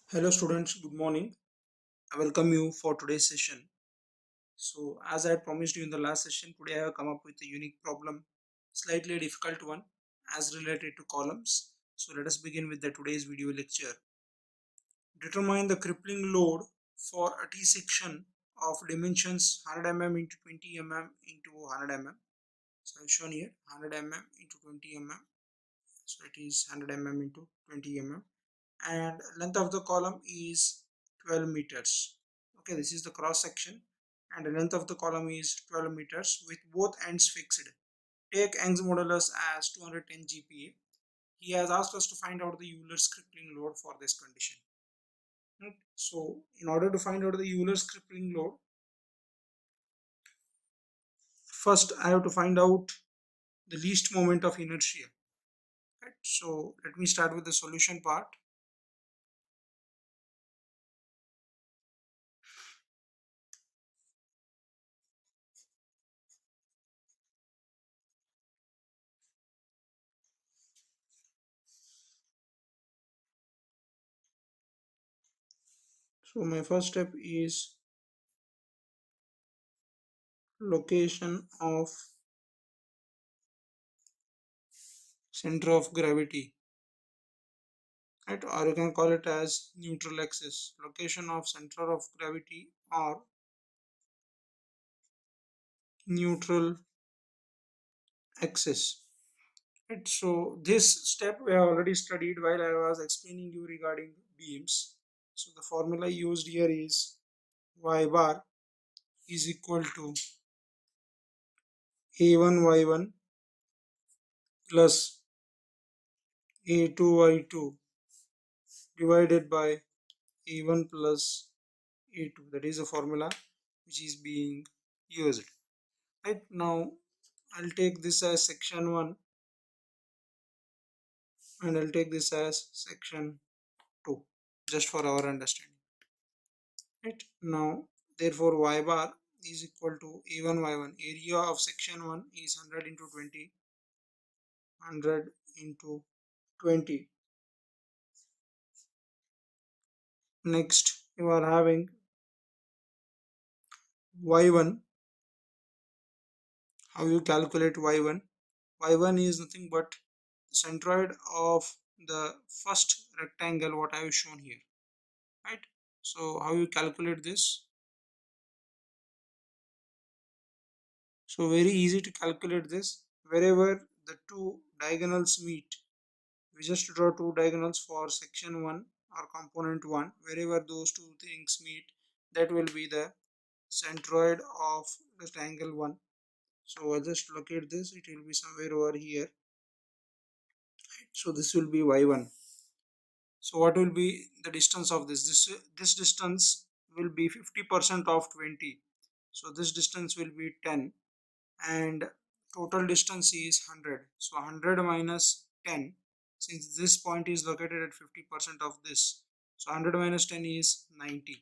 Hello students, good morning. I welcome you for today's session. So as I had promised you in the last session, today I have come up with a unique problem, slightly difficult one as related to columns. So let us begin with the today's video lecture. Determine the crippling load for a T section of dimensions 100 mm into 20 mm into 100 mm. So I have shown here 100 mm into 20 mm. So it is 100 mm into 20 mm. And length of the column is 12 meters. Okay, this is the cross section and the length of the column is 12 meters with both ends fixed. Take Young's modulus as 210 GPa. He has asked us to find out the Euler's crippling load for this condition. Right? So in order to find out the Euler's crippling load, first I have to find out the least moment of inertia. Right? So let me start with the solution part. So my first step is location of center of gravity, right? Or you can call it as neutral axis, location of center of gravity or neutral axis, right? So this step we have already studied while I was explaining you regarding beams. So the formula used here is y bar is equal to a1y1 plus a2y2 divided by a1 plus a2. That is the formula which is being used. Right now, I'll take this as section 1 and I'll take this as section 2 just for our understanding. Right now, therefore, y bar is equal to a1 y1. Area of section 1 is 100 into 20. 100 into 20. Next, you are having y1. How you calculate y1? Y1 is nothing but the centroid of the first rectangle what I have shown here, right? So how you calculate this? So very easy to calculate this. Wherever the two diagonals meet, we just draw two diagonals for section 1 or component 1. Wherever those two things meet, that will be the centroid of the triangle 1. So I'll just locate this. It will be somewhere over here. So this will be y1. So what will be the distance of this? This distance will be 50% of 20. So this distance will be 10 and total distance is 100. So 100 minus 10, since this point is located at 50% of this, so 100 minus 10 is 90,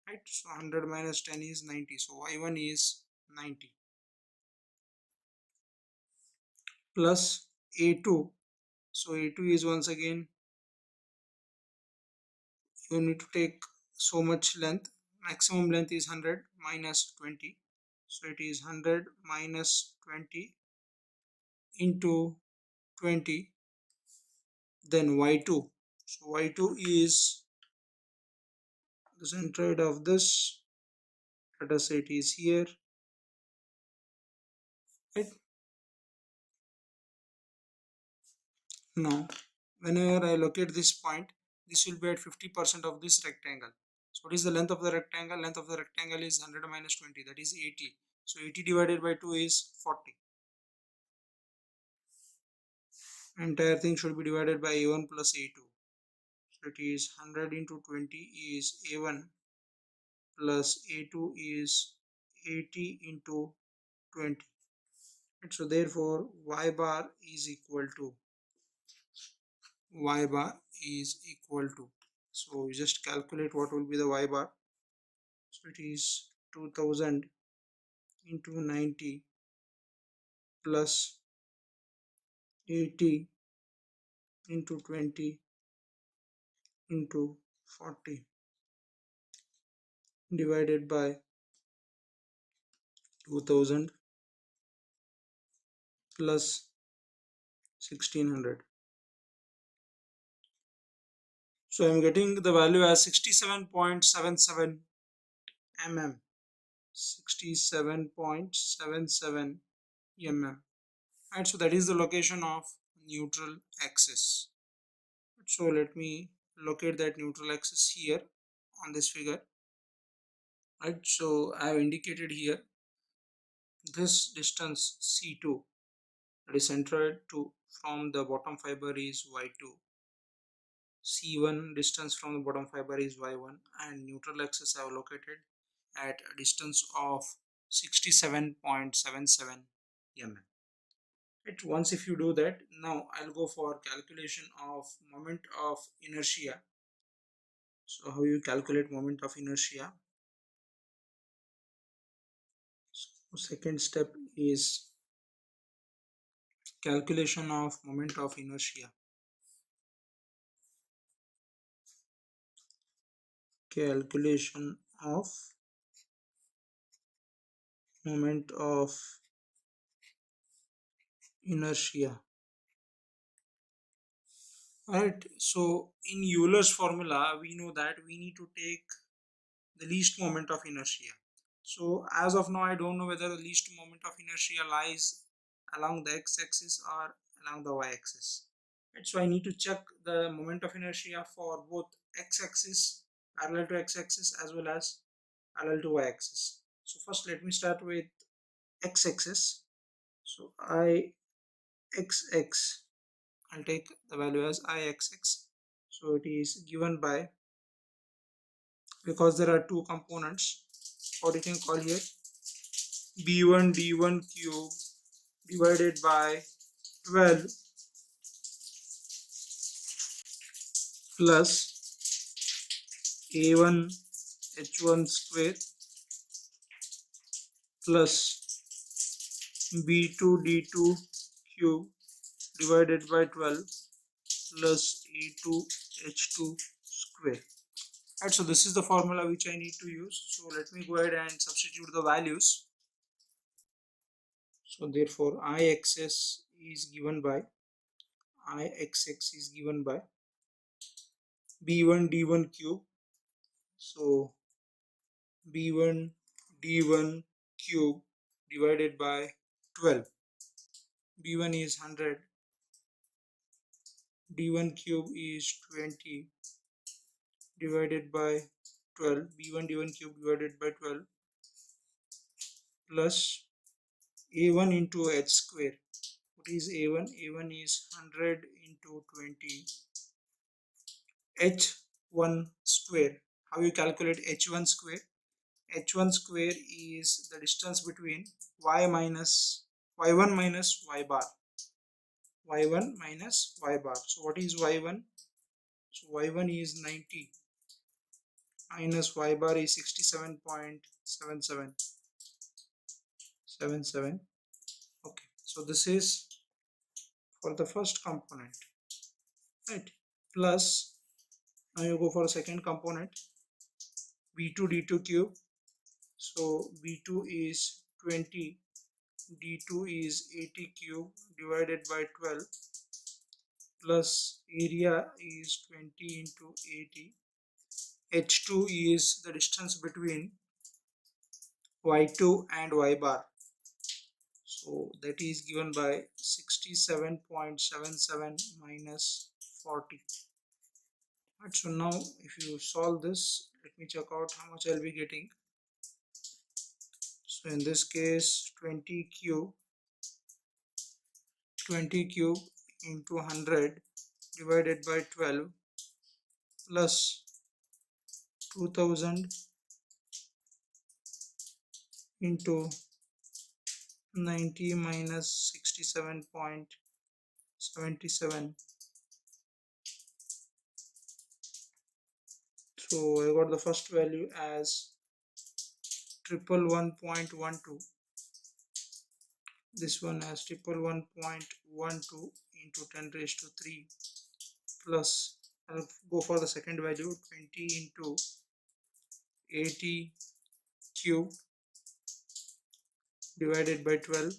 right? So 100 minus 10 is 90. So y1 is 90 plus a2. So a2 is once again, you need to take so much length. Maximum length is 100 minus 20. So it is 100 minus 20 into 20, then y2. So y2 is the centroid of this. Let us say it is here, right? Now whenever I locate this point, this will be at 50% of this rectangle. So what is the length of the rectangle? Length of the rectangle is 100 minus 20, that is 80. So 80 divided by 2 is 40. Entire thing should be divided by a1 plus a2. So it is 100 into 20 is a1 plus a2 is 80 into 20. And so therefore y bar is equal to, so you just calculate what will be the y bar. So it is 2000 into 90 plus 80 into 20 into 40 divided by 2000 plus 1600. So I'm getting the value as 67.77 mm. 67.77 mm. Right, so that is the location of neutral axis. So let me locate that neutral axis here on this figure. Right, so I have indicated here this distance C2, that is centroid to from the bottom fiber is Y2. C1 distance from the bottom fiber is Y1, and neutral axis I have located at a distance of 67.77 mm. Right, once if you do that, now I'll go for calculation of moment of inertia. So how you calculate moment of inertia? So second step is calculation of moment of inertia. Calculation of moment of inertia. Alright, so in Euler's formula, we know that we need to take the least moment of inertia. So as of now, I don't know whether the least moment of inertia lies along the x-axis or along the y-axis. Right, so I need to check the moment of inertia for both x-axis, parallel to x-axis, as well as parallel to y-axis. So first let me start with x-axis. So ixx, I'll take the value as ixx. So it is given by, because there are two components, what you can call here, b1 d1 cube divided by 12 plus a1 h1 square plus b2 d2 cube divided by 12 plus a2 h2 square. Right, so this is the formula which I need to use. So let me go ahead and substitute the values. So therefore ixx is given by b1 d1 cube. So b1 d1 cube divided by 12. b1 is 100, d1 cube is 20 divided by 12, b1 d1 cube divided by 12 plus a1 into h square. What is a1? a1 is 100 into 20 h1 square. How you calculate h1 square? h1 square is the distance between y1 minus y bar. y1 minus y bar. So what is y1? So y1 is 90 minus y bar is 67.77. Okay, so this is for the first component, right? Plus now you go for a second component, b2 d2 cube. So b2 is 20, d2 is 80 cube divided by 12 plus area is 20 into 80. h2 is the distance between y2 and y bar. So that is given by 67.77 minus 40. Right, so now if you solve this, let me check out how much I'll be getting. So in this case 20 cube into 100 divided by 12 plus 2000 into 90 minus 67.77. So I got the first value as 111.12. This one as 111.12 into 10 raised to 3 plus I'll go for the second value, 20 into 80 cube divided by 12.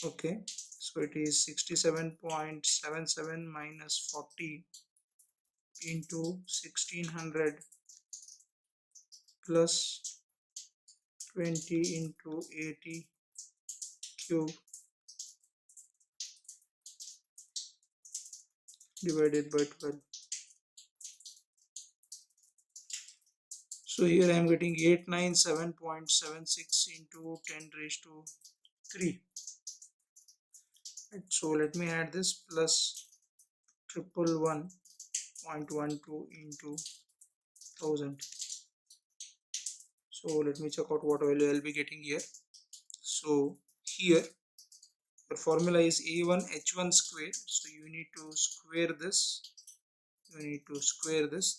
Okay, so it is 67.77 minus 40 into 1600 plus 20 into 80 cube divided by 12. So here I am getting 897.76 into 10 raised to 3. Right, so let me add this plus 111.12 into 1000. So let me check out what value I'll be getting here. So here the formula is A1H1 square. So you need to square this.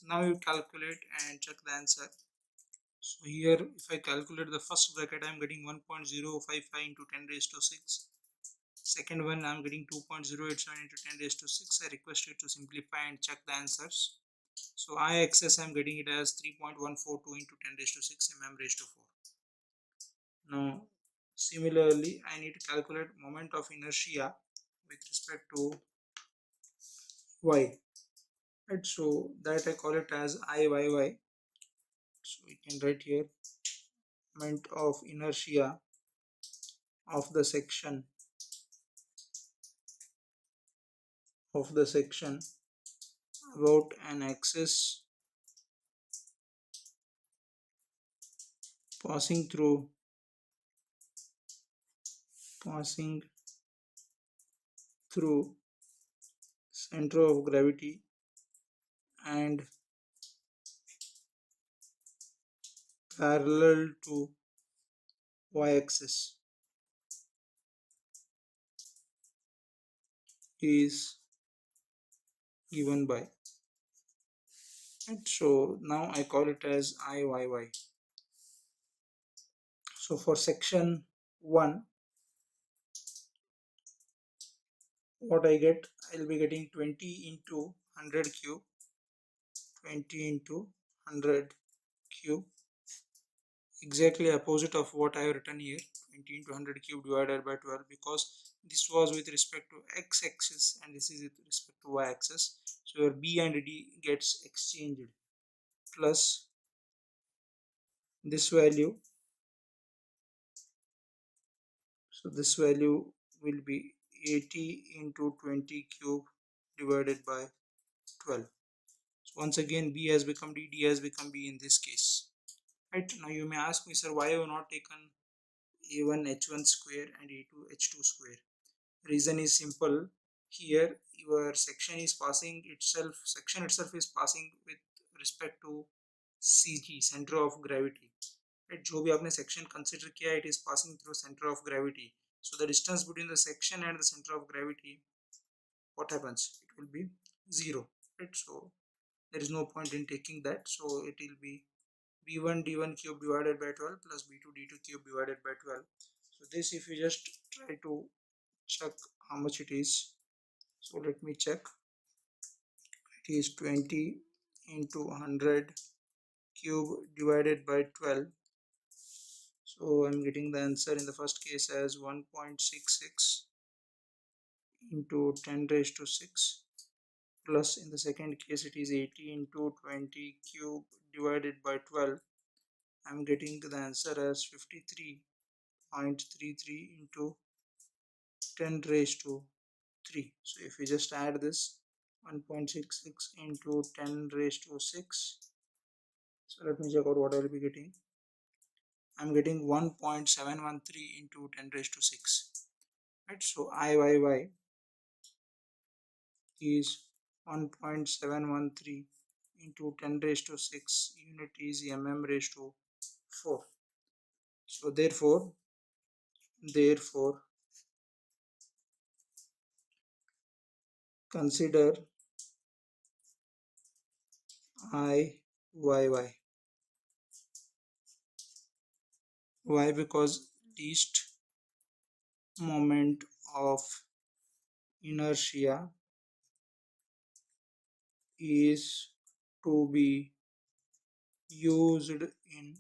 Now you calculate and check the answer. So here if I calculate the first bracket, I am getting 1.055 into 10 raised to 6. Second one, I am getting 2.087 into 10 raised to 6. I request you to simplify and check the answers. So IXS, I am getting it as 3.142 into 10 raised to 6 mm raised to 4. Now similarly, I need to calculate moment of inertia with respect to y. Right, so that I call it as IYY. So we can write here moment of inertia of the section about an axis passing through center of gravity and parallel to y-axis is given by. Right, so now I call it as IYY. So for section 1, what I get, I'll be getting 20 into 100 cube, 20 into 100 cube, exactly opposite of what I have written here, 20 into 100 cube divided by 12, because this was with respect to x-axis and this is with respect to y-axis. So your B and D gets exchanged, plus this value. So this value will be 80 into 20 cube divided by 12. So once again B has become D, D has become B in this case. Right, now you may ask me, sir, why have you not taken A1H1 square and A2H2 square? Reason is simple. Here your section is passing itself, is passing with respect to CG, center of gravity. Right, जो भी आपने section consider किया, it is passing through center of gravity. So the distance between the section and the center of gravity, what happens? It will be 0. Right, so there is no point in taking that. So it will be B1 D1 cube divided by 12 plus B2 D2 cube divided by 12. So this, if you just try to check how much it is. So let me check. It is 20 into 100 cube divided by 12. So I'm getting the answer in the first case as 1.66 into 10 raised to 6, plus in the second case it is 80 into 20 cube divided by 12. I'm getting the answer as 53.33 into 10 raised to 3. So if we just add this, 1.66 into 10 raised to 6. So let me check out what I will be getting. I'm getting 1.713 into 10 raised to 6. Right, so IYY is 1.713 into 10 raised to 6. Unit is mm raised to 4. So therefore consider IYY. Why? Because least moment of inertia is to be used in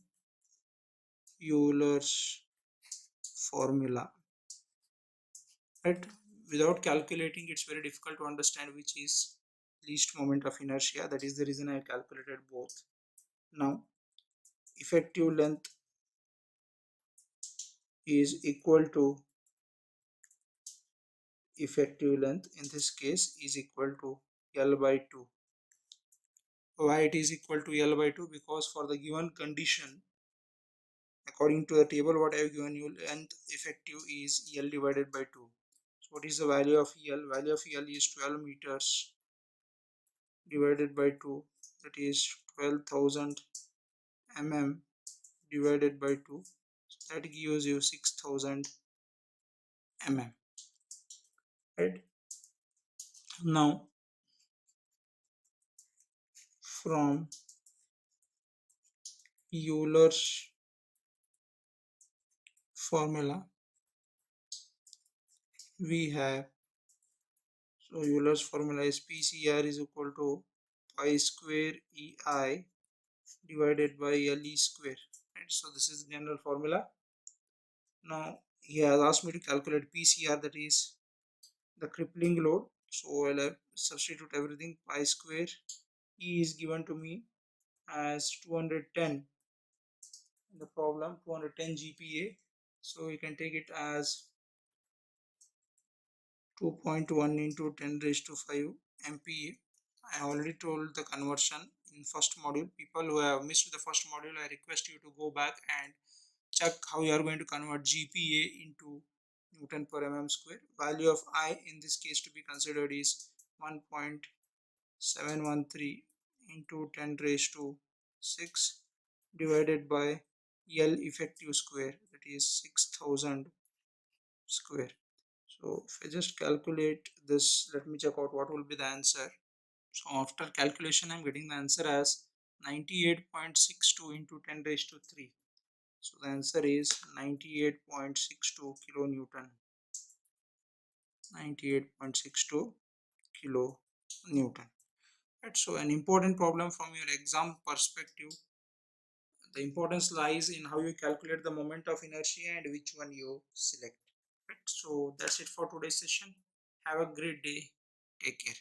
Euler's formula, right? Without calculating, it's very difficult to understand which is least moment of inertia. That is the reason I calculated both. Now effective length is equal to effective length in this case is equal to L by 2. Why it is equal to L by 2? Because for the given condition, according to the table what I have given you, length effective is L divided by 2. So what is the value of L? Value of L is 12 meters divided by 2, that is 12,000 mm divided by 2, so that gives you 6,000 mm, right? Now from Euler's formula we have, so Euler's formula is PCR is equal to pi square EI divided by LE square, right? So this is the general formula. Now he has asked me to calculate PCR, that is the crippling load. So I'll have substitute everything. Pi square E is given to me as 210 in the problem, 210 GPa. So you can take it as 2.1 into 10 raised to 5 MPa. I already told the conversion in first module. People who have missed the first module, I request you to go back and check how you are going to convert GPa into Newton per mm square. Value of I in this case to be considered is 1.713 into 10 raised to 6 divided by L effective square, that is 6,000 square. So if I just calculate this, let me check out what will be the answer. So after calculation, I'm getting the answer as 98.62 into 10 raised to 3. So the answer is 98.62 kilonewton. 98.62 kilonewton. Right. So an important problem from your exam perspective. The importance lies in how you calculate the moment of inertia and which one you select. Right. So that's it for today's session. Have a great day. Take care.